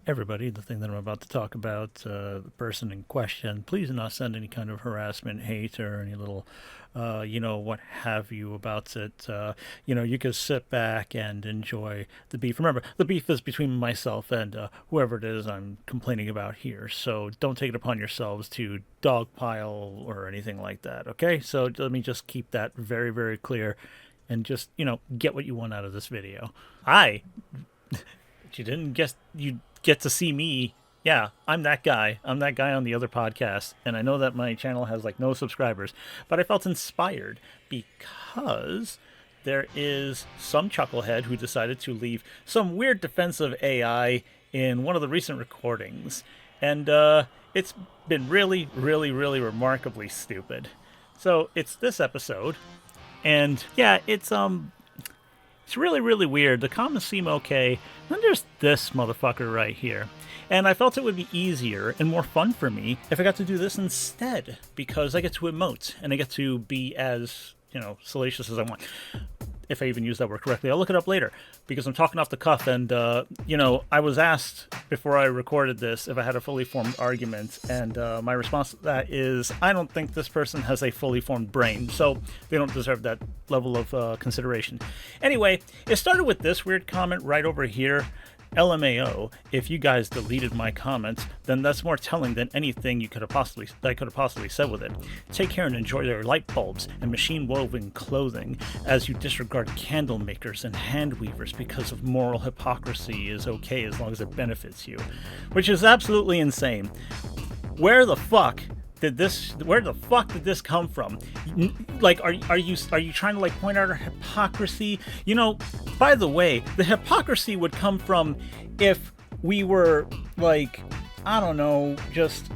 everybody, the thing that I'm about to talk about, the person in question, please do not send any kind of harassment, hate, or any little, what have you about it. You can sit back and enjoy the beef. Remember, the beef is between myself and whoever it is I'm complaining about here. So don't take it upon yourselves to dogpile or anything like that, okay? So let me just keep that very, very clear and just, get what you want out of this video. You didn't guess you get to see me. Yeah, I'm that guy. I'm that guy on the other podcast. And I know that my channel has like no subscribers, but I felt inspired because there is some chucklehead who decided to leave some weird defensive AI in one of the recent recordings. And it's been really, really, really remarkably stupid. So it's this episode. And yeah, it's really, really weird. The comments seem okay. Then there's this motherfucker right here. And I felt it would be easier and more fun for me if I got to do this instead, because I get to emote and I get to be as, salacious as I want. If I even use that word correctly. I'll look it up later because I'm talking off the cuff. And, I was asked before I recorded this if I had a fully formed argument. And my response to that is, I don't think this person has a fully formed brain. So they don't deserve that level of consideration. Anyway, it started with this weird comment right over here. LMAO, if you guys deleted my comments, then that's more telling than anything I could have possibly said with it. Take care and enjoy their light bulbs and machine-woven clothing as you disregard candle makers and hand weavers because of moral hypocrisy is okay as long as it benefits you. Which is absolutely insane. Where the fuck did this come from? Like, are you trying to like point out our hypocrisy? By the way, the hypocrisy would come from if we were like, I don't know, just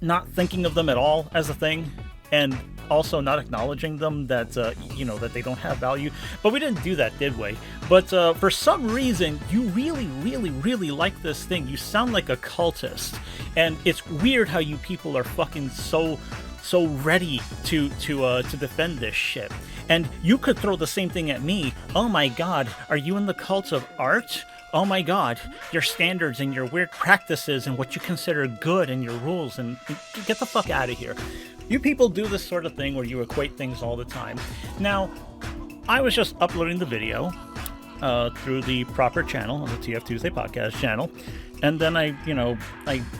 not thinking of them at all as a thing, and also not acknowledging them that that they don't have value. But we didn't do that, did we? But for some reason, you really, really, really like this thing. You sound like a cultist, and it's weird how you people are fucking so ready to defend this shit. And you could throw the same thing at me. Oh my God, are you in the cult of art? Oh my God, your standards and your weird practices and what you consider good and your rules, and get the fuck out of here. You people do this sort of thing where you equate things all the time. Now, I was just uploading the video through the proper channel, on the TF Tuesday podcast channel, and then I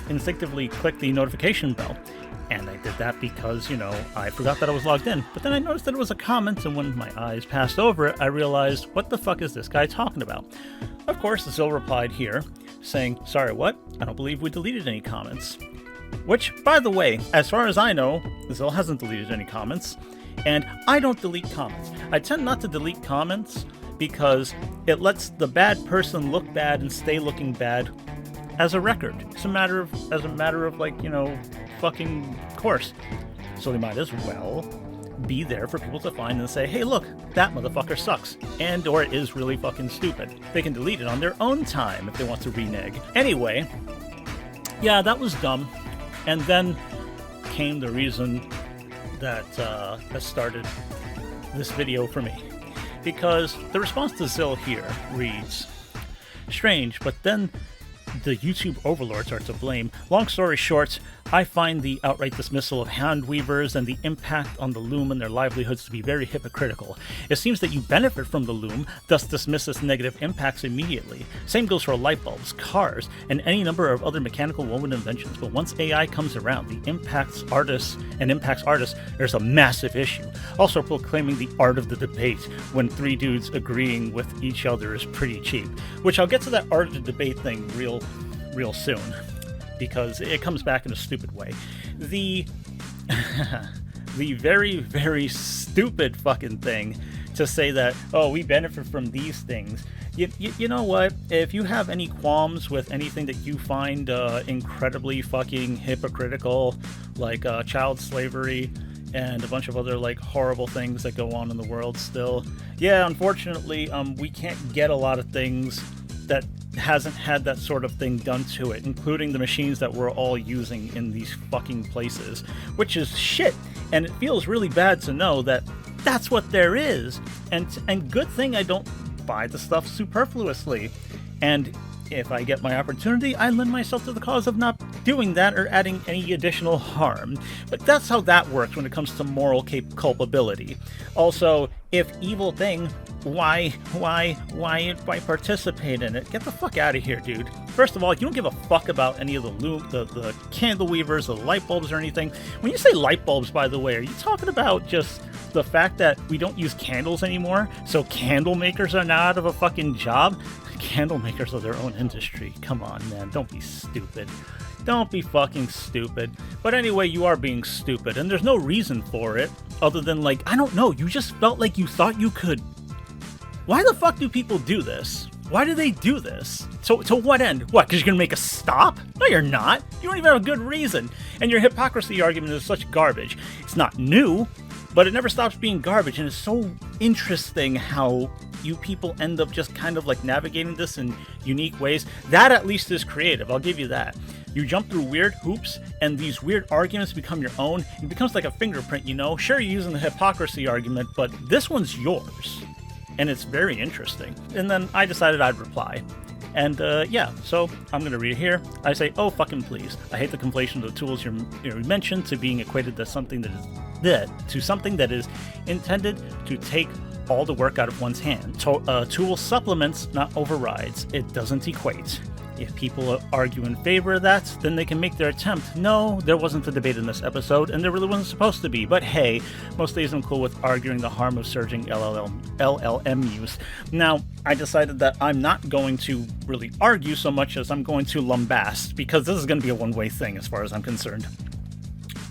instinctively clicked the notification bell. And I did that because, I forgot that I was logged in. But then I noticed that it was a comment, and when my eyes passed over it, I realized, what the fuck is this guy talking about? Of course, Zil replied here, saying, sorry, what? I don't believe we deleted any comments. Which, by the way, as far as I know, Zil hasn't deleted any comments. And I don't delete comments. I tend not to delete comments because it lets the bad person look bad and stay looking bad as a record. It's a matter of like, fucking course. So they might as well be there for people to find and say, hey, look, that motherfucker sucks, and or it is really fucking stupid. They can delete it on their own time if they want to renege. Anyway, yeah, that was dumb. And then came the reason that started this video for me. Because the response to Zil here reads, strange, but then the YouTube overlords are to blame. Long story short, I find the outright dismissal of hand weavers and the impact on the loom and their livelihoods to be very hypocritical. It seems that you benefit from the loom, thus dismiss its negative impacts immediately. Same goes for light bulbs, cars, and any number of other mechanical woven inventions. But once AI comes around, the impacts artists, there's a massive issue. Also proclaiming the art of the debate when three dudes agreeing with each other is pretty cheap. Which I'll get to that art of the debate thing real soon, because it comes back in a stupid way. The very, very stupid fucking thing to say that, oh, we benefit from these things. You know what? If you have any qualms with anything that you find incredibly fucking hypocritical, like child slavery and a bunch of other like horrible things that go on in the world still, yeah, unfortunately, we can't get a lot of things that hasn't had that sort of thing done to it, including the machines that we're all using in these fucking places, which is shit. And it feels really bad to know that that's what there is. And good thing I don't buy the stuff superfluously. And if I get my opportunity, I lend myself to the cause of not doing that or adding any additional harm. But that's how that works when it comes to moral culpability. Also, if evil thing, why participate in it? Get the fuck out of here, dude. First of all, you don't give a fuck about any of the candle weavers, the light bulbs or anything. When you say light bulbs, by the way, are you talking about just the fact that we don't use candles anymore, so candle makers are now out of a fucking job? Candle makers are their own industry. Come on, man, don't be stupid. Don't be fucking stupid. But anyway, you are being stupid, and there's no reason for it other than, like, I don't know, you just felt like you thought you could. Why the fuck do people do this? Why do they do this? So to what end? What, because you're gonna make us stop? No, you're not. You don't even have a good reason. And your hypocrisy argument is such garbage. It's not new, but it never stops being garbage, and it's so interesting how you people end up just kind of like navigating this in unique ways. That at least is creative, I'll give you that. You jump through weird hoops, and these weird arguments become your own. It becomes like a fingerprint, you know? Sure, you're using the hypocrisy argument, but this one's yours. And it's very interesting. And then I decided I'd reply. And yeah, so I'm going to read it here. I say, oh, fucking please. I hate the conflation of the tools you mentioned to being equated to something that is intended to take all the work out of one's hand. Tool supplements, not overrides. It doesn't equate. If people argue in favor of that, then they can make their attempt. No, there wasn't a debate in this episode, and there really wasn't supposed to be. But hey, most days I'm cool with arguing the harm of surging LLM use. Now, I decided that I'm not going to really argue so much as I'm going to lambast, because this is going to be a one-way thing as far as I'm concerned.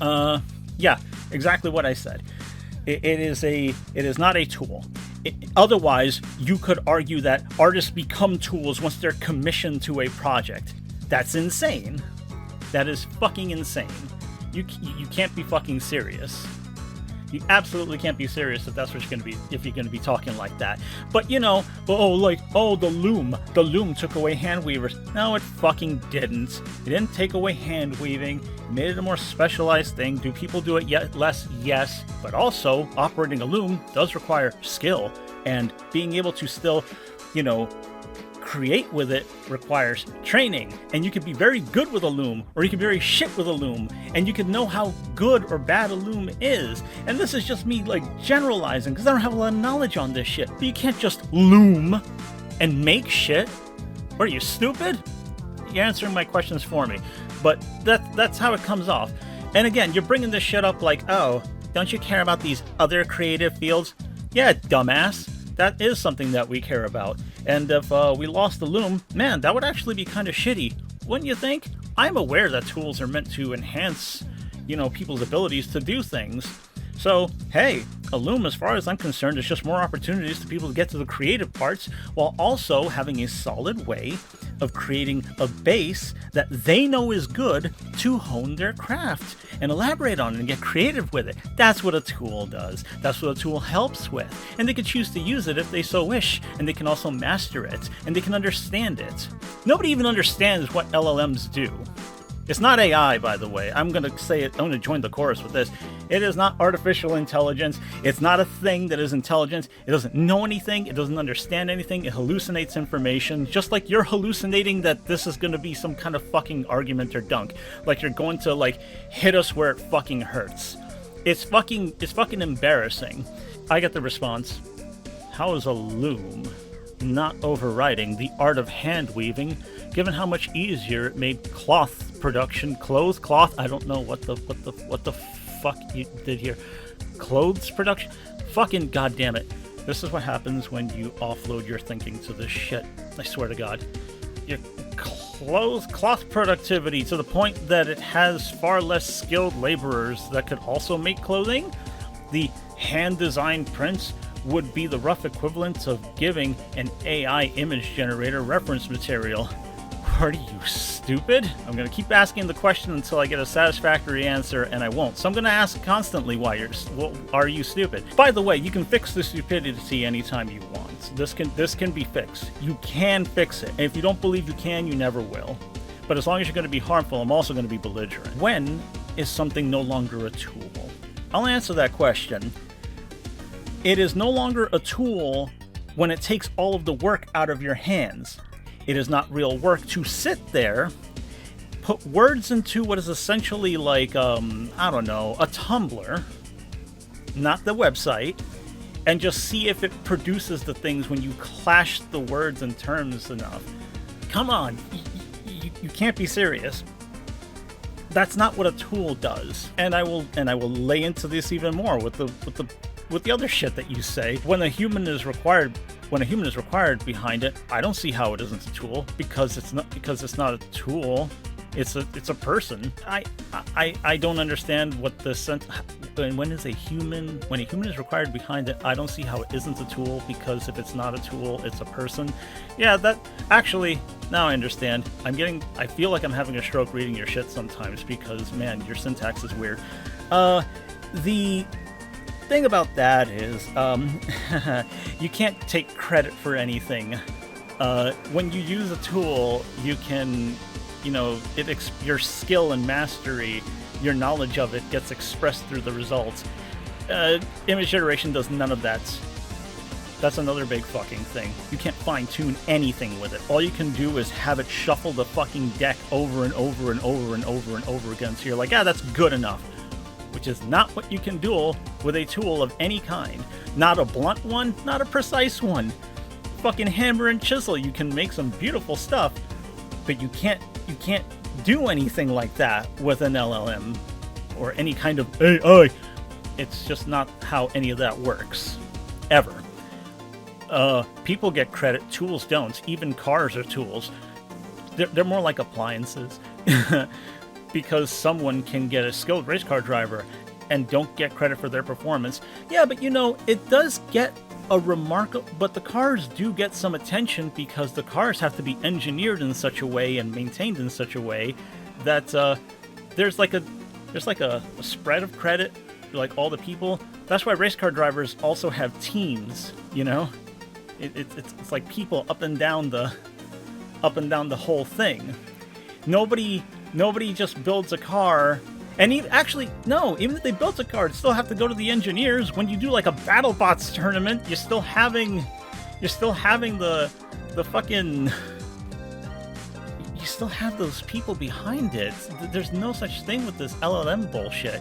Yeah, exactly what I said. It is not a tool. Otherwise, you could argue that artists become tools once they're commissioned to a project. That's insane. That is fucking insane. You can't be fucking serious. You absolutely can't be serious if that's what you're gonna be, if you're gonna be talking like that. But you know, the loom took away hand weavers. No, it fucking didn't. It didn't take away hand weaving. It made it a more specialized thing. Do people do it yet less? Yes. But also, operating a loom does require skill, and being able to still, you know, create with it requires training. And you could be very good with a loom, or you could be very shit with a loom, and you could know how good or bad a loom is. And this is just me like generalizing, because I don't have a lot of knowledge on this shit. But you can't just loom and make shit. What are you, stupid? You're answering my questions for me. But that's how it comes off. And again, you're bringing this shit up like, oh, don't you care about these other creative fields? Yeah, dumbass. That is something that we care about. And if we lost the loom, man, that would actually be kind of shitty. Wouldn't you think? I'm aware that tools are meant to enhance, you know, people's abilities to do things. So, hey, a loom, as far as I'm concerned, is just more opportunities for people to get to the creative parts, while also having a solid way of creating a base that they know is good to hone their craft and elaborate on it and get creative with it. That's what a tool does. That's what a tool helps with. And they can choose to use it if they so wish, and they can also master it, and they can understand it. Nobody even understands what LLMs do. It's not AI, by the way. I'm going to say it. I'm going to join the chorus with this. It is not artificial intelligence. It's not a thing that is intelligent. It doesn't know anything. It doesn't understand anything. It hallucinates information, just like you're hallucinating that this is going to be some kind of fucking argument or dunk. Like you're going to, like, hit us where it fucking hurts. It's fucking embarrassing. I get the response, how is a loom not overriding the art of hand weaving, given how much easier it made cloth production, cloth, I don't know what the fuck you did here. Clothes production? Fucking goddamn it. This is what happens when you offload your thinking to this shit. I swear to God. Your cloth productivity to the point that it has far less skilled laborers that could also make clothing. The hand-designed prints would be the rough equivalent of giving an AI image generator reference material. Are you stupid? I'm going to keep asking the question until I get a satisfactory answer, and I won't. So I'm going to ask constantly are you stupid? By the way, you can fix the stupidity anytime you want. This can be fixed. You can fix it. And if you don't believe you can, you never will. But as long as you're going to be harmful, I'm also going to be belligerent. When is something no longer a tool? I'll answer that question. It is no longer a tool when it takes all of the work out of your hands. It is not real work to sit there, put words into what is essentially like, I don't know, a Tumblr, not the website, and just see if it produces the things when you clash the words and terms enough. Come on, you can't be serious. That's not what a tool does. And I will lay into this even more with the other shit that you say. When a human is required behind it, I don't see how it isn't a tool, because it's not a tool. It's a person. I don't understand what the sense. When a human is required behind it, I don't see how it isn't a tool, because if it's not a tool, it's a person. Yeah, that actually, now I understand. I feel like I'm having a stroke reading your shit sometimes, because man, your syntax is weird. The thing about that is, you can't take credit for anything. When you use a tool, you can, your skill and mastery, your knowledge of it gets expressed through the results. Image generation does none of that. That's another big fucking thing. You can't fine-tune anything with it. All you can do is have it shuffle the fucking deck over and over and over and over and over again, so you're like, that's good enough. Which is not what you can do with a tool of any kind. Not a blunt one, not a precise one. Fucking hammer and chisel, you can make some beautiful stuff, but you can't do anything like that with an LLM or any kind of AI. It's just not how any of that works, ever. People get credit, tools don't. Even cars are tools. They're more like appliances. Because someone can get a skilled race car driver and don't get credit for their performance. Yeah, but it does get a remarkable, but the cars do get some attention, because the cars have to be engineered in such a way and maintained in such a way that there's like a spread of credit, like all the people. That's why race car drivers also have teams. It's like people up and down the whole thing. Nobody just builds a car, and even if they built a car, it'd still have to go to the engineers. When you do like a BattleBots tournament, you're still having the fucking, you still have those people behind it. There's no such thing with this LLM bullshit.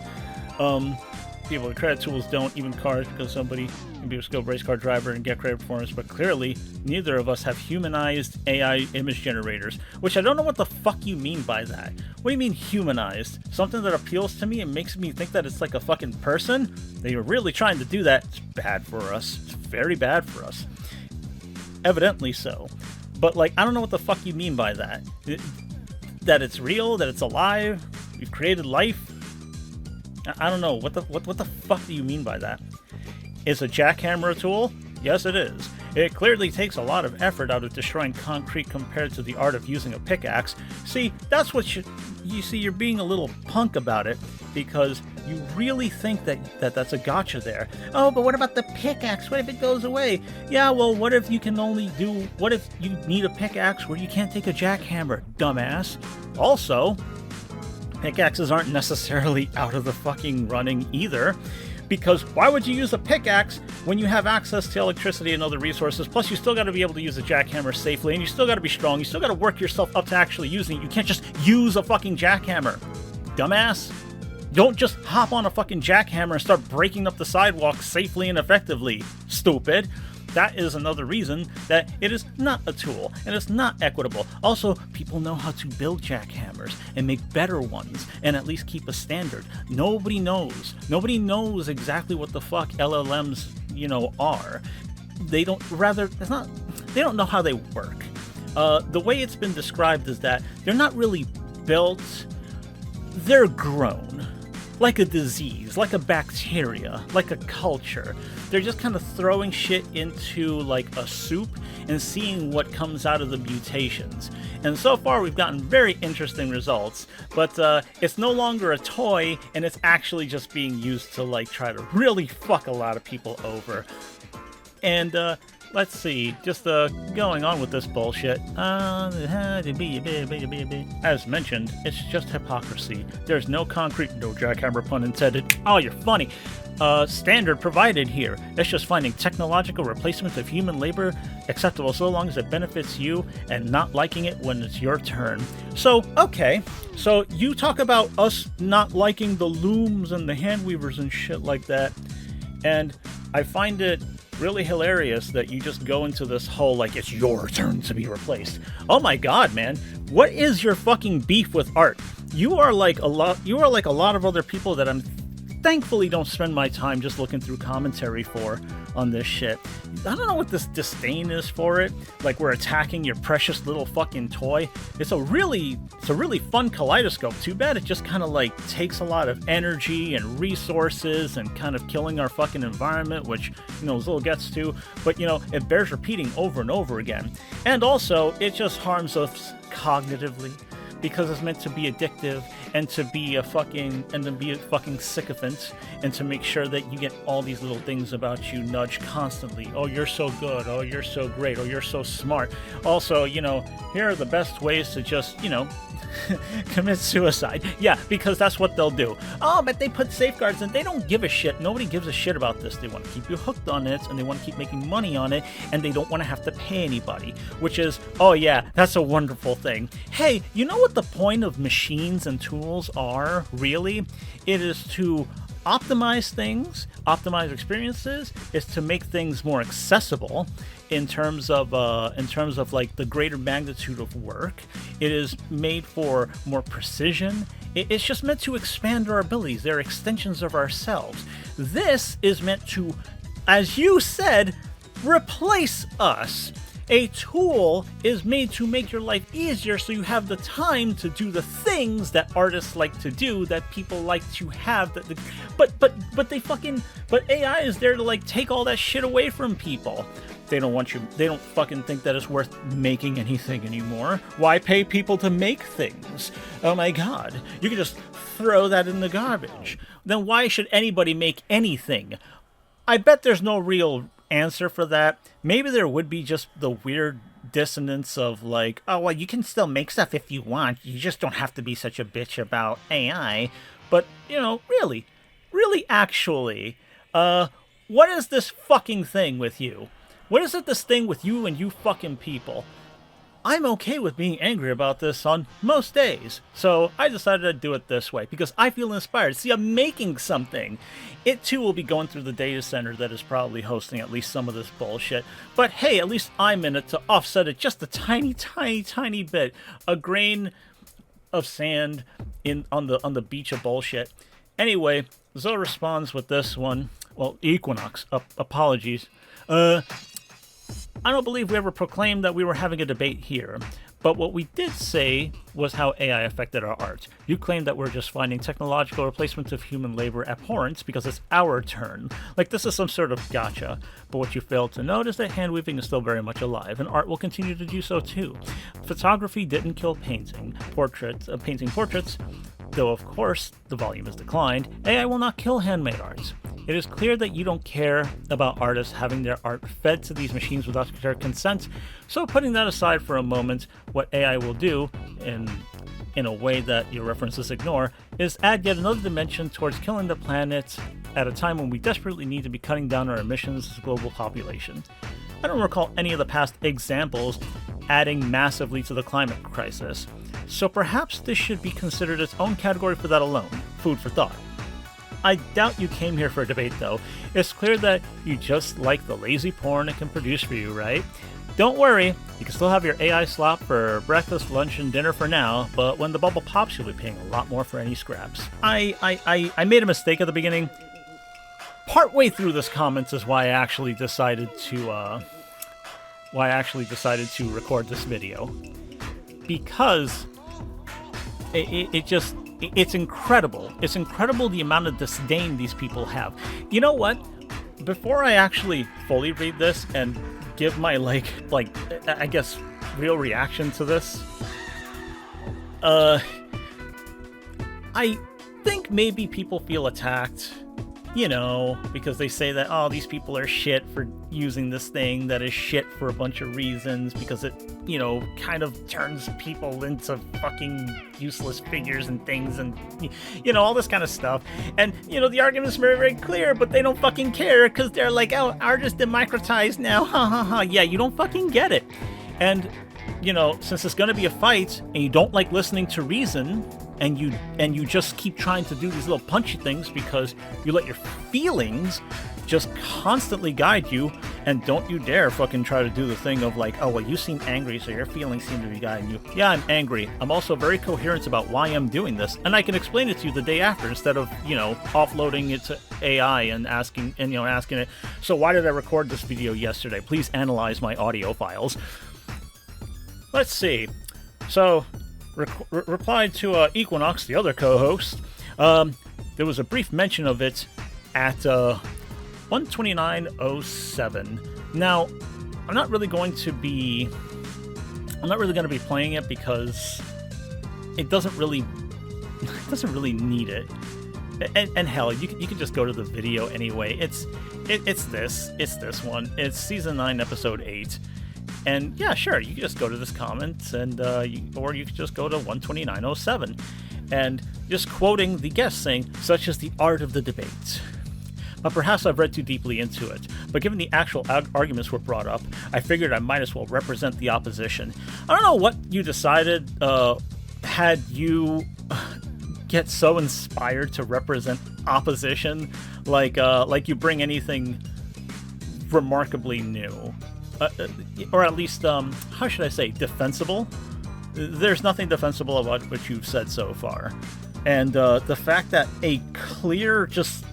People with credit, tools don't, even cars, because somebody can be a skilled race car driver and get credit performance, but clearly neither of us have humanized AI image generators, which I don't know what the fuck you mean by that. What do you mean humanized? Something that appeals to me and makes me think that it's like a fucking person? They are really trying to do that. It's bad for us. It's very bad for us. Evidently so. But I don't know what the fuck you mean by that. That it's real, that it's alive, we've created life. I don't know. What the fuck do you mean by that? Is a jackhammer a tool? Yes, it is. It clearly takes a lot of effort out of destroying concrete compared to the art of using a pickaxe. See, that's what you see, you're being a little punk about it, because you really think that's a gotcha there. Oh, but what about the pickaxe? What if it goes away? Yeah, well, what if you need a pickaxe where you can't take a jackhammer, dumbass? Also, pickaxes aren't necessarily out of the fucking running either, because why would you use a pickaxe when you have access to electricity and other resources? Plus, you still got to be able to use a jackhammer safely, and you still got to be strong. You still got to work yourself up to actually using it. You can't just use a fucking jackhammer, dumbass. Don't just hop on a fucking jackhammer and start breaking up the sidewalk safely and effectively, stupid. That is another reason that it is not a tool, and it's not equitable. Also, people know how to build jackhammers and make better ones, and at least keep a standard. Nobody knows. Nobody knows exactly what the fuck LLMs, are. They don't know how they work. The way it's been described is that they're not really built, they're grown. Like a disease, like a bacteria, like a culture. They're just kind of throwing shit into like a soup and seeing what comes out of the mutations. And so far we've gotten very interesting results, but it's no longer a toy, and it's actually just being used to try to really fuck a lot of people over. And let's see, just going on with this bullshit. As mentioned, it's just hypocrisy. There's no concrete, no jackhammer pun intended. Oh, you're funny. standard provided here. It's just finding technological replacement of human labor acceptable so long as it benefits you and not liking it when it's your turn. So, okay. So you talk about us not liking the looms and the hand weavers and shit like that. And I find it really hilarious that you just go into this whole, like, it's your turn to be replaced. Oh my god, man. What is your fucking beef with art? You are like a lot of other people that I'm thankfully don't spend my time just looking through commentary for on this shit. I don't know what this disdain is for it. Like, we're attacking your precious little fucking toy. It's a really fun kaleidoscope. Too bad it just kind of like takes a lot of energy and resources and kind of killing our fucking environment, which, you know, Zil gets to. But, you know, it bears repeating over and over again. And also, it just harms us cognitively, because it's meant to be addictive and to be a fucking sycophant, and to make sure that you get all these little things about you nudged constantly. Oh, you're so good. Oh, you're so great. Oh, you're so smart. Also, you know, here are the best ways to just, you know, commit suicide. Yeah, because that's what they'll do. Oh, but they put safeguards and they don't give a shit. Nobody gives a shit about this. They want to keep you hooked on it, and they want to keep making money on it, and they don't want to have to pay anybody, which is, oh yeah, that's a wonderful thing. Hey, you know what the point of machines and tools are, really? It is to optimize things, optimize experiences, is to make things more accessible in terms of like the greater magnitude of work. It is made for more precision. It's just meant to expand our abilities. They're extensions of ourselves. This is meant to, as you said, replace us. A tool is made to make your life easier so you have the time to do the things that artists like to do, that people like to have. But AI is there to like take all that shit away from people. They don't fucking think that it's worth making anything anymore. Why pay people to make things? Oh my god. You can just throw that in the garbage. Then why should anybody make anything? I bet there's no real answer for that. Maybe there would be just the weird dissonance of like, oh, well, you can still make stuff if you want. You just don't have to be such a bitch about AI. But, you know, really, actually, what is this fucking thing with you? What is it, this thing with you and you fucking people? I'm okay with being angry about this on most days, so I decided to do it this way, because I feel inspired. See, I'm making something. It too will be going through the data center that is probably hosting at least some of this bullshit, but hey, at least I'm in it to offset it just a tiny bit. A grain of sand on the beach of bullshit. Anyway, Zoe responds with this one. Well, Equinox, apologies. I don't believe we ever proclaimed that we were having a debate here, but what we did say was how AI affected our art. You claimed that we're just finding technological replacements of human labor abhorrent because it's our turn. Like this is some sort of gotcha, but what you failed to note is that hand weaving is still very much alive, and art will continue to do so too. Photography didn't kill painting portraits, though of course the volume has declined. AI will not kill handmade arts. It is clear that you don't care about artists having their art fed to these machines without their consent, so putting that aside for a moment, what AI will do, in a way that your references ignore, is add yet another dimension towards killing the planet at a time when we desperately need to be cutting down our emissions as a global population. I don't recall any of the past examples adding massively to the climate crisis, so perhaps this should be considered its own category for that alone. Food for thought. I doubt you came here for a debate, though. It's clear that you just like the lazy porn it can produce for you, right? Don't worry, you can still have your AI slop for breakfast, lunch, and dinner for now, but when the bubble pops, you'll be paying a lot more for any scraps. I made a mistake at the beginning. Partway through this comments is why I actually decided to record this video. Because it's incredible. It's incredible the amount of disdain these people have. You know what? Before I actually fully read this and give my I guess real reaction to this, I think maybe people feel attacked because they say that, oh, these people are shit for using this thing that is shit for a bunch of reasons, because it, kind of turns people into fucking useless figures and things, and, all this kind of stuff. And, the argument is very, very clear, but they don't fucking care, because they're like, oh, art is democratized now, ha ha ha. Yeah, you don't fucking get it. And, since it's going to be a fight, and you don't like listening to reason, and you just keep trying to do these little punchy things because you let your feelings just constantly guide you, and don't you dare fucking try to do the thing of like, oh, well, you seem angry, so your feelings seem to be guiding you. Yeah, I'm angry. I'm also very coherent about why I'm doing this, and I can explain it to you the day after instead of, offloading it to AI and asking it, so why did I record this video yesterday? Please analyze my audio files. Let's see. So, replied to Equinox, the other co-host. There was a brief mention of it at 129.07. Now, I'm not really going to be playing it because it doesn't really need it. And hell, you can just go to the video anyway. It's this one. It's season 9, episode 8. And yeah, sure, you can just go to this comment, and or you can just go to 129.07, and just quoting the guest saying, such is the art of the debate. But perhaps I've read too deeply into it. But given the actual arguments were brought up, I figured I might as well represent the opposition. I don't know what you decided had you get so inspired to represent opposition, like you bring anything remarkably new. Or at least, how should I say, defensible? There's nothing defensible about what you've said so far. And the fact that a clear, just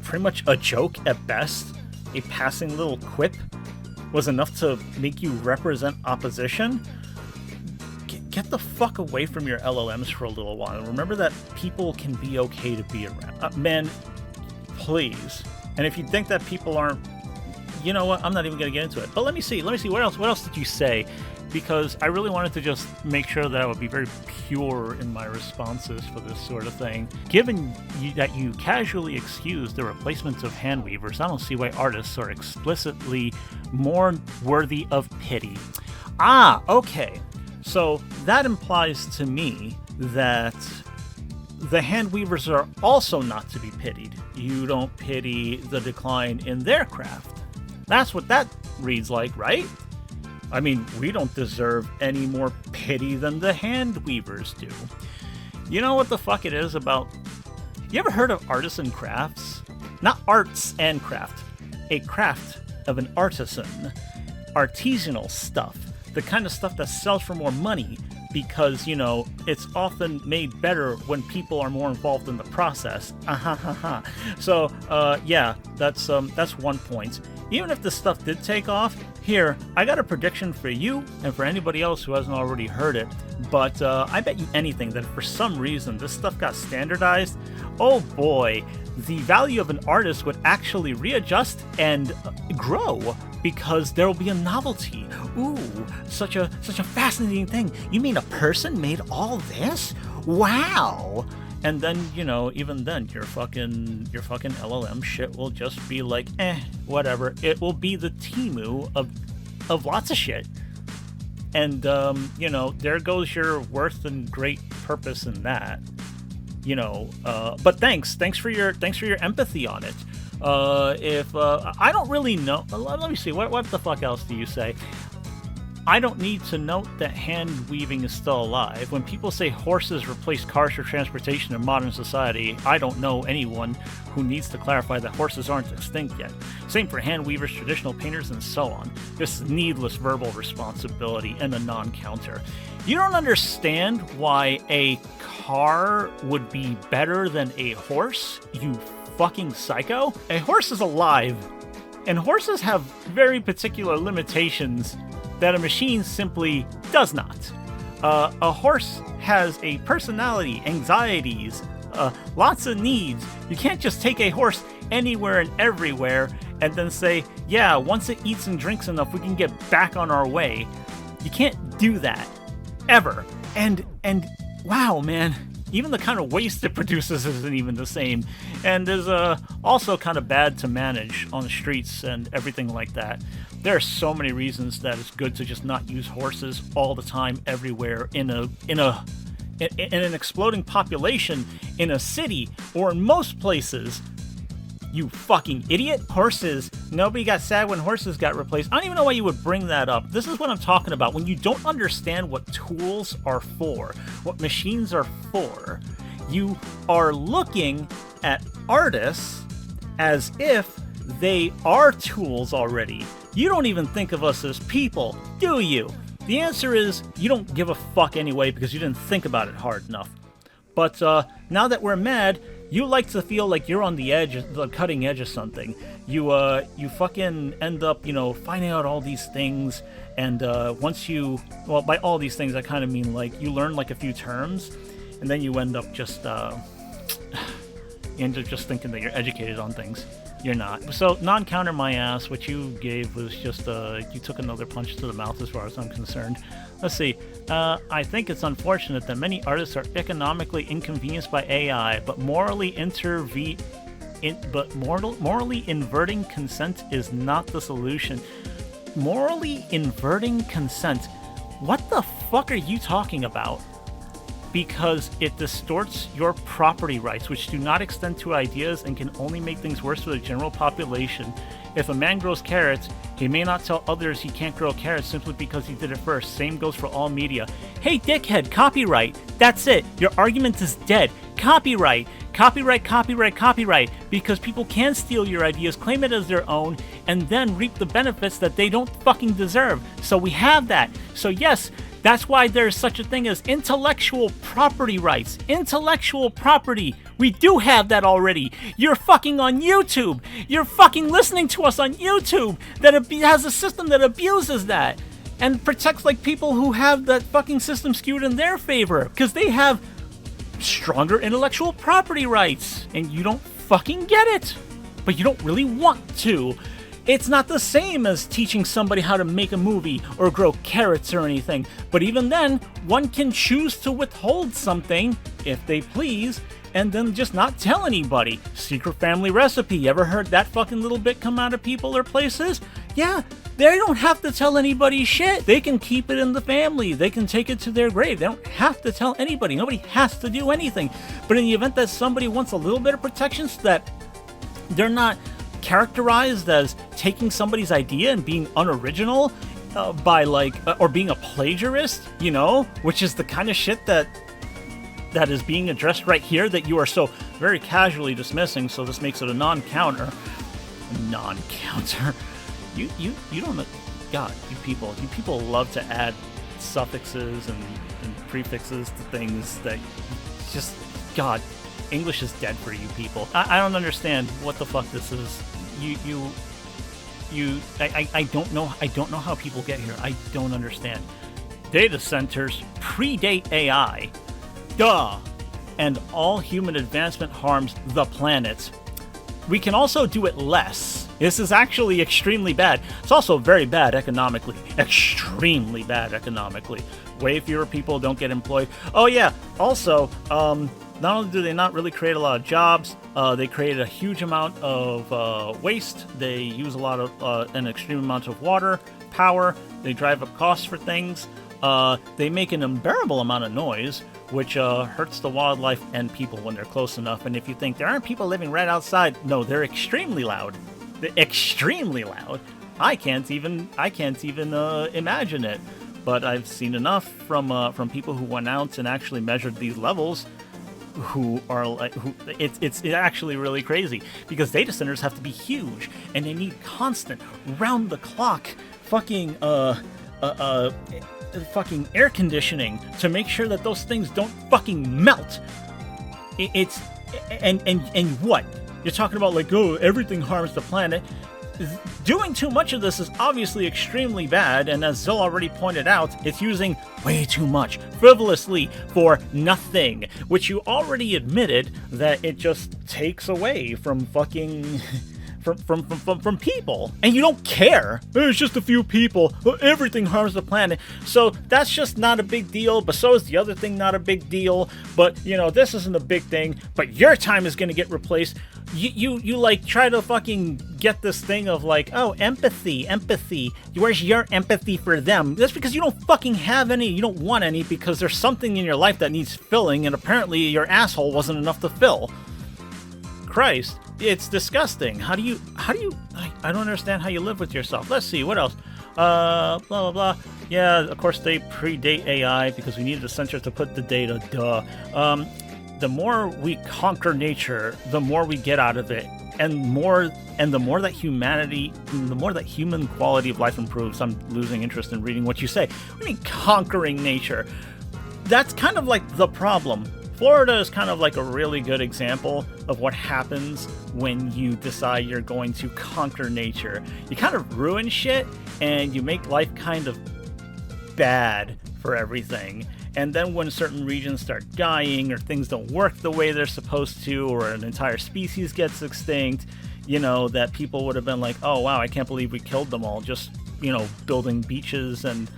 pretty much a joke at best, a passing little quip, was enough to make you represent opposition, get the fuck away from your LLMs for a little while. And remember that people can be okay to be around. Man, please. And if you think that people aren't, you know what? I'm not even going to get into it. But let me see. What else did you say? Because I really wanted to just make sure that I would be very pure in my responses for this sort of thing. Given that you casually excused the replacement of hand weavers, I don't see why artists are explicitly more worthy of pity. Ah, okay. So that implies to me that the hand weavers are also not to be pitied. You don't pity the decline in their craft. That's what that reads like, right? I mean, we don't deserve any more pity than the hand weavers do. You know what the fuck it is about? You ever heard of artisan crafts? Not arts and craft. A craft of an artisan. Artisanal stuff. The kind of stuff that sells for more money because, it's often made better when people are more involved in the process. So, yeah, that's one point. Even if this stuff did take off, here, I got a prediction for you and for anybody else who hasn't already heard it, but I bet you anything that if for some reason this stuff got standardized, oh boy, the value of an artist would actually readjust and grow because there will be a novelty. Ooh, such a fascinating thing. You mean a person made all this? Wow! And then, even then, your fucking LLM shit will just be like, whatever. It will be the Temu of lots of shit. And, there goes your worth and great purpose in that. But thanks for your empathy on it. If I don't really know, let me see, what the fuck else do you say? I don't need to note that hand weaving is still alive. When people say horses replace cars for transportation in modern society, I don't know anyone who needs to clarify that horses aren't extinct yet. Same for hand weavers, traditional painters, and so on. This needless verbal responsibility and a non-counter. You don't understand why a car would be better than a horse, you fucking psycho? A horse is alive, and horses have very particular limitations that a machine simply does not. A horse has a personality, anxieties, lots of needs. You can't just take a horse anywhere and everywhere and then say, yeah, once it eats and drinks enough, we can get back on our way. You can't do that. Ever. And wow, man, even the kind of waste it produces isn't even the same, and is also kind of bad to manage on the streets and everything like that. There are so many reasons that it's good to just not use horses all the time, everywhere, in an exploding population, in a city, or in most places. You fucking idiot. Horses. Nobody got sad when horses got replaced. I don't even know why you would bring that up. This is what I'm talking about. When you don't understand what tools are for, what machines are for, you are looking at artists as if they are tools already. You don't even think of us as people, do you? The answer is you don't give a fuck anyway because you didn't think about it hard enough. But now that we're mad, you like to feel like you're on the edge, the cutting edge of something. You fucking end up, finding out all these things, and once you, well, by all these things, I kind of mean like you learn like a few terms, and then you end up just thinking that you're educated on things. You're not. So, non-counter my ass, what you gave was just, you took another punch to the mouth as far as I'm concerned. Let's see. I think it's unfortunate that many artists are economically inconvenienced by AI, but morally inverting consent is not the solution. Morally inverting consent? What the fuck are you talking about? Because it distorts your property rights, which do not extend to ideas and can only make things worse for the general population. If a man grows carrots, he may not tell others he can't grow carrots simply because he did it first. Same goes for all media. Hey, dickhead, copyright. That's it. Your argument is dead. Copyright. Copyright, copyright, copyright. Because people can steal your ideas, claim it as their own, and then reap the benefits that they don't fucking deserve. So we have that. So yes, that's why there's such a thing as intellectual property rights. Intellectual property. We do have that already. You're fucking on YouTube. You're fucking listening to us on YouTube that has a system that abuses that and protects like people who have that fucking system skewed in their favor because they have stronger intellectual property rights and you don't fucking get it. But you don't really want to. It's not the same as teaching somebody how to make a movie or grow carrots or anything, but even then, one can choose to withhold something, if they please, and then just not tell anybody. Secret family recipe, you ever heard that fucking little bit come out of people or places? Yeah, they don't have to tell anybody shit. They can keep it in the family. They can take it to their grave. They don't have to tell anybody. Nobody has to do anything. But in the event that somebody wants a little bit of protection so that they're not characterized as taking somebody's idea and being unoriginal by or being a plagiarist, which is the kind of shit that is being addressed right here that you are so very casually dismissing. So this makes it a non-counter. You don't know. God, you people love to add suffixes and prefixes to things that just, God, English is dead for you people. I don't understand what the fuck this is. I don't know how people get here. I don't understand. Data centers predate AI. Duh. And all human advancement harms the planet. We can also do it less. This is actually extremely bad. It's also very bad economically. Extremely bad economically. Way fewer people don't get employed. Oh yeah, also, not only do they not really create a lot of jobs, they create a huge amount of waste. They use an extreme amount of water, power. They drive up costs for things. They make an unbearable amount of noise, which hurts the wildlife and people when they're close enough. And if you think there aren't people living right outside, no, they're extremely loud. They're extremely loud. I can't even imagine it. But I've seen enough from people who went out and actually measured these levels. It's actually really crazy because data centers have to be huge and they need constant round the clock fucking air conditioning to make sure that those things don't fucking melt. And what you're talking about, like, oh, everything harms the planet. Doing too much of this is obviously extremely bad, and as Zill already pointed out, it's using way too much, frivolously, for nothing, which you already admitted that it just takes away from fucking from people, and you don't care. It's just a few people. Everything harms the planet. So that's just not a big deal. But so is the other thing not a big deal. But you know, this isn't a big thing. But your time is gonna get replaced. You like try to fucking get this thing of like, oh, empathy. Where's your empathy for them? That's because you don't fucking have any. You don't want any because there's something in your life that needs filling, and apparently your asshole wasn't enough to fill. Christ, it's disgusting. How do you? I don't understand how you live with yourself. Let's see, what else? Blah blah blah. Yeah, of course they predate AI because we needed a sensor to put the data. Duh. The more we conquer nature, the more we get out of it, and the more that human quality of life improves. I'm losing interest in reading what you say. What do you mean conquering nature? That's kind of like the problem. Florida is kind of like a really good example of what happens when you decide you're going to conquer nature. You kind of ruin shit, and you make life kind of bad for everything. And then when certain regions start dying, or things don't work the way they're supposed to, or an entire species gets extinct, you know, that people would have been like, oh wow, I can't believe we killed them all, just, you know, building beaches and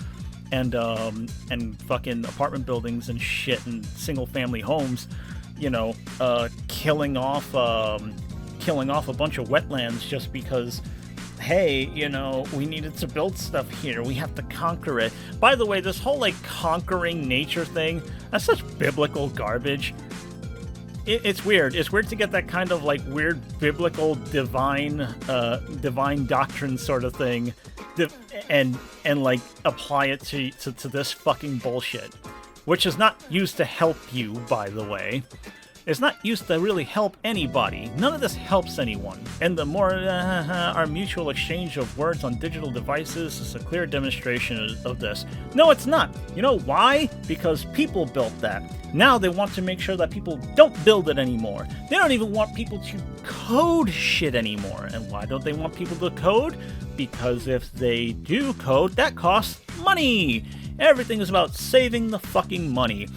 fucking apartment buildings and shit and single family homes, you know, killing off a bunch of wetlands just because, hey, you know, we needed to build stuff here. We have to conquer it. By the way, this whole like conquering nature thing, that's such biblical garbage. It's weird. It's weird to get that kind of like weird biblical divine doctrine sort of thing, and like apply it to this fucking bullshit, which is not used to help you, by the way. It's not used to really help anybody. None of this helps anyone. And the more our mutual exchange of words on digital devices is a clear demonstration of this. No, it's not. You know why? Because people built that. Now they want to make sure that people don't build it anymore. They don't even want people to code shit anymore. And why don't they want people to code? Because if they do code, that costs money. Everything is about saving the fucking money.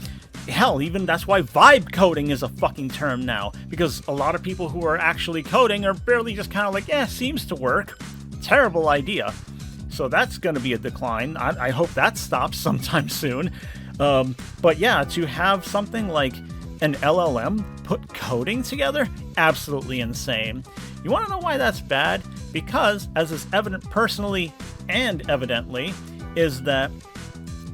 Hell, even that's why vibe coding is a fucking term now, because a lot of people who are actually coding are barely just kind of like, seems to work. Terrible idea. So that's going to be a decline. I hope that stops sometime soon. But yeah, to have something like an LLM put coding together, absolutely insane. You want to know why that's bad? Because, as is evident personally and evidently, is that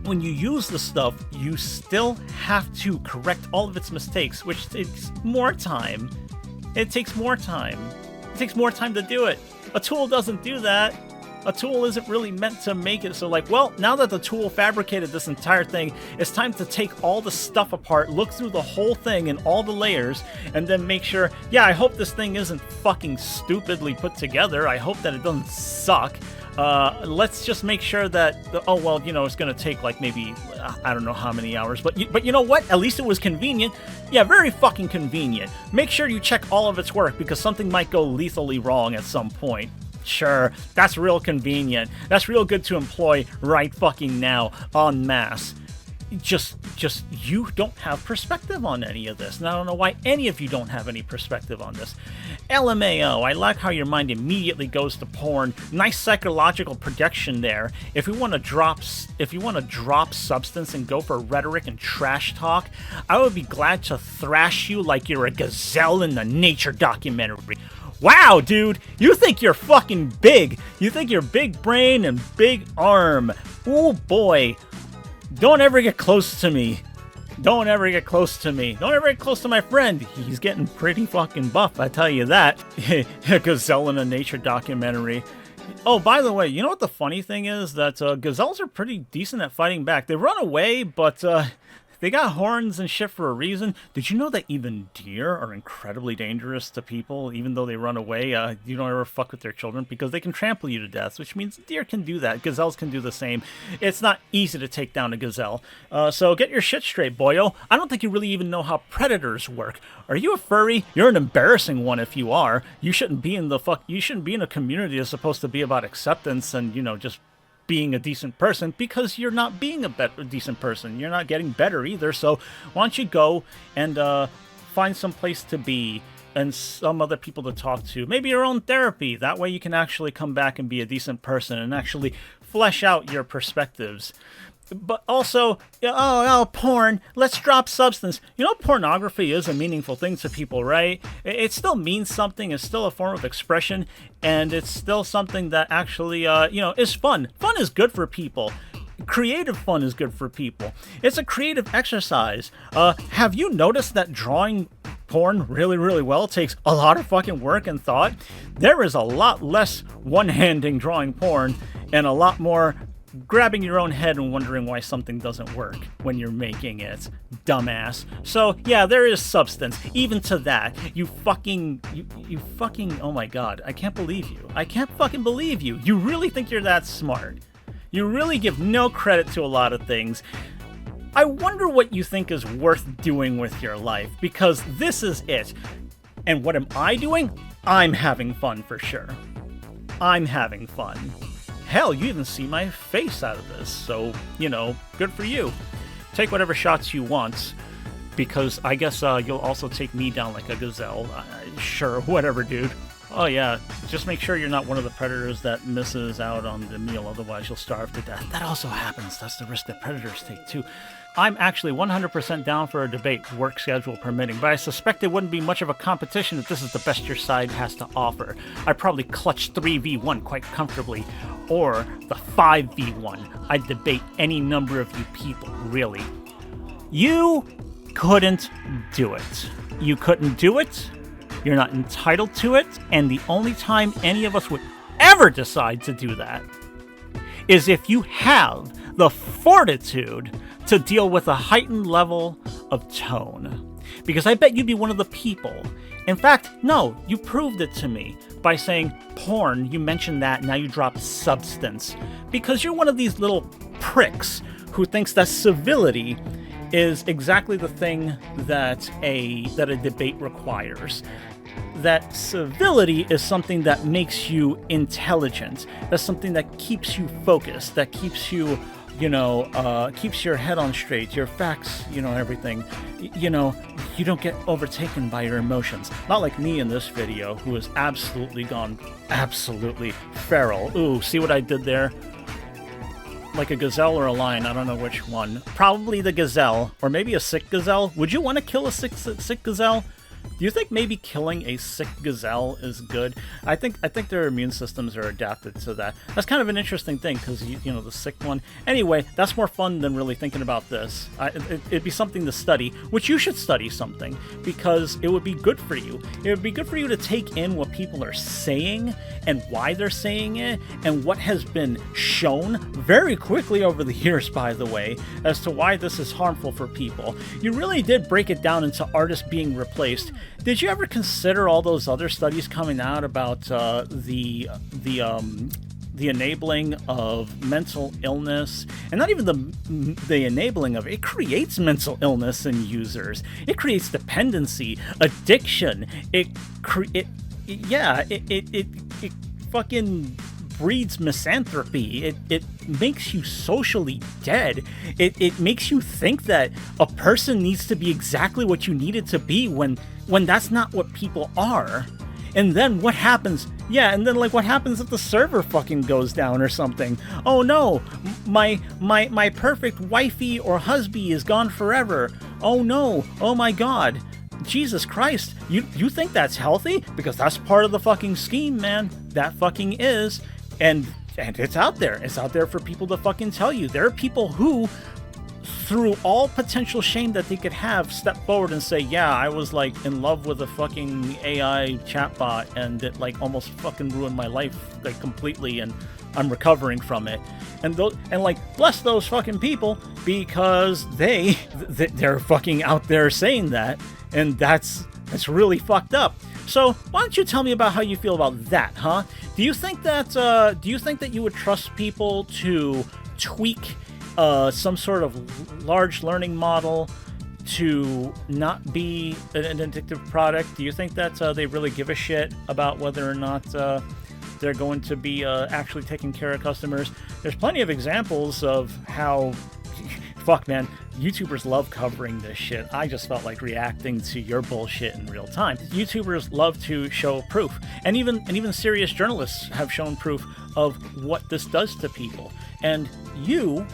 when you use the stuff, you still have to correct all of its mistakes, which takes more time. It takes more time. It takes more time to do it. A tool doesn't do that. A tool isn't really meant to make it so like, well, now that the tool fabricated this entire thing, it's time to take all the stuff apart, look through the whole thing and all the layers, and then make sure, yeah, I hope this thing isn't fucking stupidly put together. I hope that it doesn't suck. Let's just make sure that, oh, well, you know, it's going to take like maybe, I don't know how many hours, but you know what? At least it was convenient. Yeah, very fucking convenient. Make sure you check all of its work because something might go lethally wrong at some point. Sure, that's real convenient. That's real good to employ right fucking now, en masse. Just you don't have perspective on any of this, and I don't know why any of you don't have any perspective on this. LMAO, I like how your mind immediately goes to porn. Nice psychological projection there. If you want to drop substance and go for rhetoric and trash talk, I would be glad to thrash you like you're a gazelle in the nature documentary. Wow, dude, you think you're fucking big. You think you're big brain and big arm. Oh boy. Don't ever get close to me. Don't ever get close to me. Don't ever get close to my friend. He's getting pretty fucking buff, I tell you that. Gazelle in a nature documentary. Oh, by the way, you know what the funny thing is? That gazelles are pretty decent at fighting back. They run away, but they got horns and shit for a reason. Did you know that even deer are incredibly dangerous to people, even though they run away? You don't ever fuck with their children because they can trample you to death, which means deer can do that. Gazelles can do the same. It's not easy to take down a gazelle. So get your shit straight, boyo. I don't think you really even know how predators work. Are you a furry? You're an embarrassing one if you are. You shouldn't be in a community that's supposed to be about acceptance and, you know, just being a decent person, because you're not being a decent person. You're not getting better either. So why don't you go and find some place to be and some other people to talk to. Maybe your own therapy. That way you can actually come back and be a decent person and actually flesh out your perspectives. But also, porn, let's drop substance. You know, pornography is a meaningful thing to people, right? It still means something. It's still a form of expression. And it's still something that actually, is fun. Fun is good for people. Creative fun is good for people. It's a creative exercise. Have you noticed that drawing porn really, really well takes a lot of fucking work and thought? There is a lot less one-handing drawing porn and a lot more grabbing your own head and wondering why something doesn't work when you're making it, dumbass. So yeah, there is substance even to that. You fucking, oh my god, I can't believe you. I can't fucking believe you. You really think you're that smart. You really give no credit to a lot of things. I wonder what you think is worth doing with your life, because this is it. And what am I doing? I'm having fun for sure. I'm having fun. Hell, you even see my face out of this, so, good for you. Take whatever shots you want, because I guess you'll also take me down like a gazelle. Sure, whatever, dude. Oh yeah, just make sure you're not one of the predators that misses out on the meal, otherwise you'll starve to death. That also happens. That's the risk that predators take too. I'm actually 100% down for a debate, work schedule permitting, but I suspect it wouldn't be much of a competition if this is the best your side has to offer. I'd probably clutch 3v1 quite comfortably, or the 5v1. I'd debate any number of you people, really. You couldn't do it. You couldn't do it. You're not entitled to it, and the only time any of us would ever decide to do that is if you have the fortitude to deal with a heightened level of tone. Because I bet you'd be one of the people. In fact, no, you proved it to me by saying porn, you mentioned that, now you drop substance. Because you're one of these little pricks who thinks that civility is exactly the thing that a debate requires. That civility is something that makes you intelligent. That's something that keeps you focused, that keeps you, keeps your head on straight, your facts, everything. You don't get overtaken by your emotions. Not like me in this video, who has absolutely gone absolutely feral. Ooh, see what I did there? Like a gazelle or a lion, I don't know which one. Probably the gazelle, or maybe a sick gazelle. Would you want to kill a sick gazelle? Do you think maybe killing a sick gazelle is good? I think their immune systems are adapted to that. That's kind of an interesting thing, because the sick one. Anyway, that's more fun than really thinking about this. It'd be something to study, which you should study something, because it would be good for you. It would be good for you to take in what people are saying and why they're saying it, and what has been shown very quickly over the years, by the way, as to why this is harmful for people. You really did break it down into artists being replaced. Did you ever consider all those other studies coming out about the enabling of mental illness, and not even the enabling of it creates mental illness in users. It creates dependency, addiction. It fucking breeds misanthropy. It makes you socially dead. It makes you think that a person needs to be exactly what you need it to be when that's not what people are. And then what happens? Yeah, and then what happens if the server fucking goes down or something? Oh no, my perfect wifey or husband is gone forever. Oh no, oh my god. Jesus Christ, you think that's healthy? Because that's part of the fucking scheme, man. That fucking is. And it's out there. It's out there for people to fucking tell you. There are people who, through all potential shame that they could have, step forward and say, yeah, I was in love with a fucking AI chatbot, and it almost fucking ruined my life completely, and I'm recovering from it. And bless those fucking people, because they're fucking out there saying that, and that's really fucked up. So why don't you tell me about how you feel about that, huh? Do you think that you would trust people to tweak some sort of large learning model to not be an addictive product? Do you think that they really give a shit about whether or not they're going to be actually taking care of customers? There's plenty of examples of how fuck, man, YouTubers love covering this shit. I just felt like reacting to your bullshit in real time. YouTubers love to show proof, and even serious journalists have shown proof of what this does to people. And you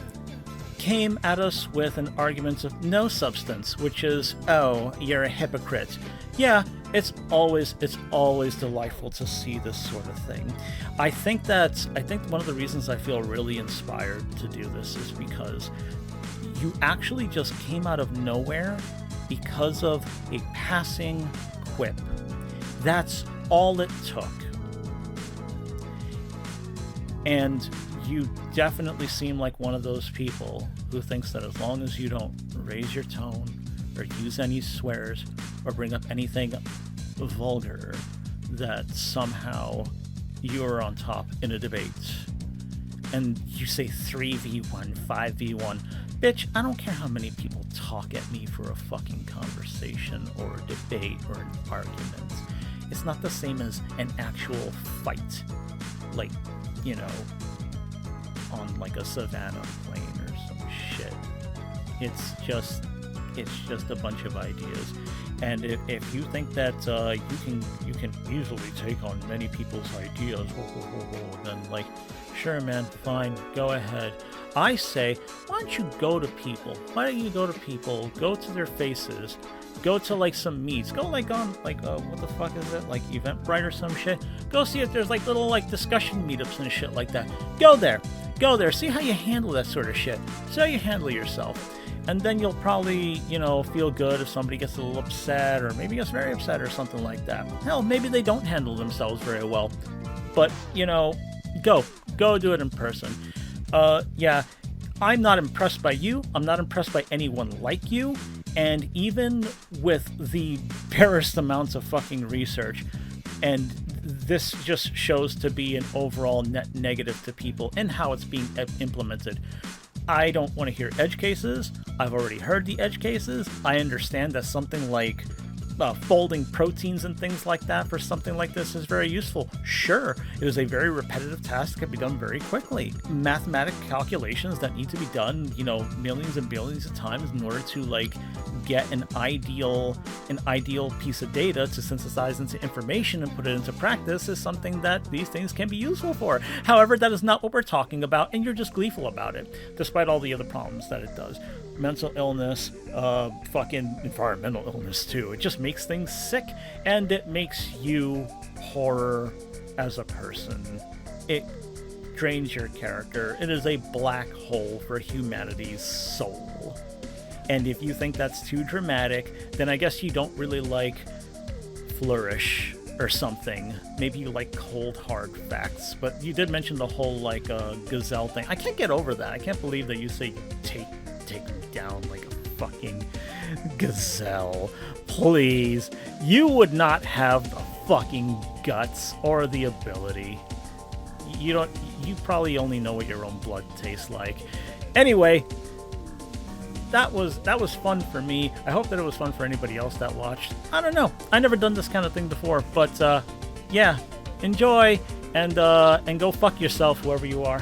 came at us with an argument of no substance, which is, oh, you're a hypocrite. Yeah, it's always delightful to see this sort of thing. I think one of the reasons I feel really inspired to do this is because you actually just came out of nowhere because of a passing quip. That's all it took. And you definitely seem like one of those people who thinks that as long as you don't raise your tone or use any swears or bring up anything vulgar, that somehow you're on top in a debate. And you say 3v1, 5v1. Bitch, I don't care how many people talk at me for a fucking conversation or a debate or an argument. It's not the same as an actual fight. Like, you know, on like a savannah plain or some shit. It's just a bunch of ideas. And if you think that you can easily take on many people's ideas, then like, sure, man, fine, go ahead. I say, why don't you go to people? Why don't you go to people? Go to their faces. Go to like some meets. Go like on like what the fuck is it? Like Eventbrite or some shit. Go see if there's like little like discussion meetups and shit like that. Go there. See how you handle that sort of shit. See how you handle yourself. And then you'll probably, you know, feel good if somebody gets a little upset or maybe gets very upset or something like that. Hell, maybe they don't handle themselves very well. But, you know, go do it in person. Yeah, I'm not impressed by you. I'm not impressed by anyone like you. And even with the barest amounts of fucking research, and this just shows to be an overall net negative to people and how it's being implemented. I don't want to hear edge cases. I've already heard the edge cases. I understand that something like folding proteins and things like that for something like this is very useful. Sure, it is a very repetitive task that can be done very quickly. Mathematical calculations that need to be done, you know, millions and billions of times in order to like get an ideal piece of data to synthesize into information and put it into practice is something that these things can be useful for. However, that is not what we're talking about, and you're just gleeful about it, despite all the other problems that it does. Mental illness, fucking environmental illness too. It just makes things sick, and it makes you poorer as a person. It drains your character. It is a black hole for humanity's soul. And if you think that's too dramatic, then I guess you don't really like Flourish or something. Maybe you like cold, hard facts. But you did mention the whole, like, gazelle thing. I can't get over that. I can't believe that you say take me down like a fucking gazelle. Please. You would not have the fucking guts or the ability. You probably only know what your own blood tastes like. Anyway, that was fun for me. I hope that it was fun for anybody else that watched. I don't know. I never done this kind of thing before, but yeah, enjoy and go fuck yourself, whoever you are.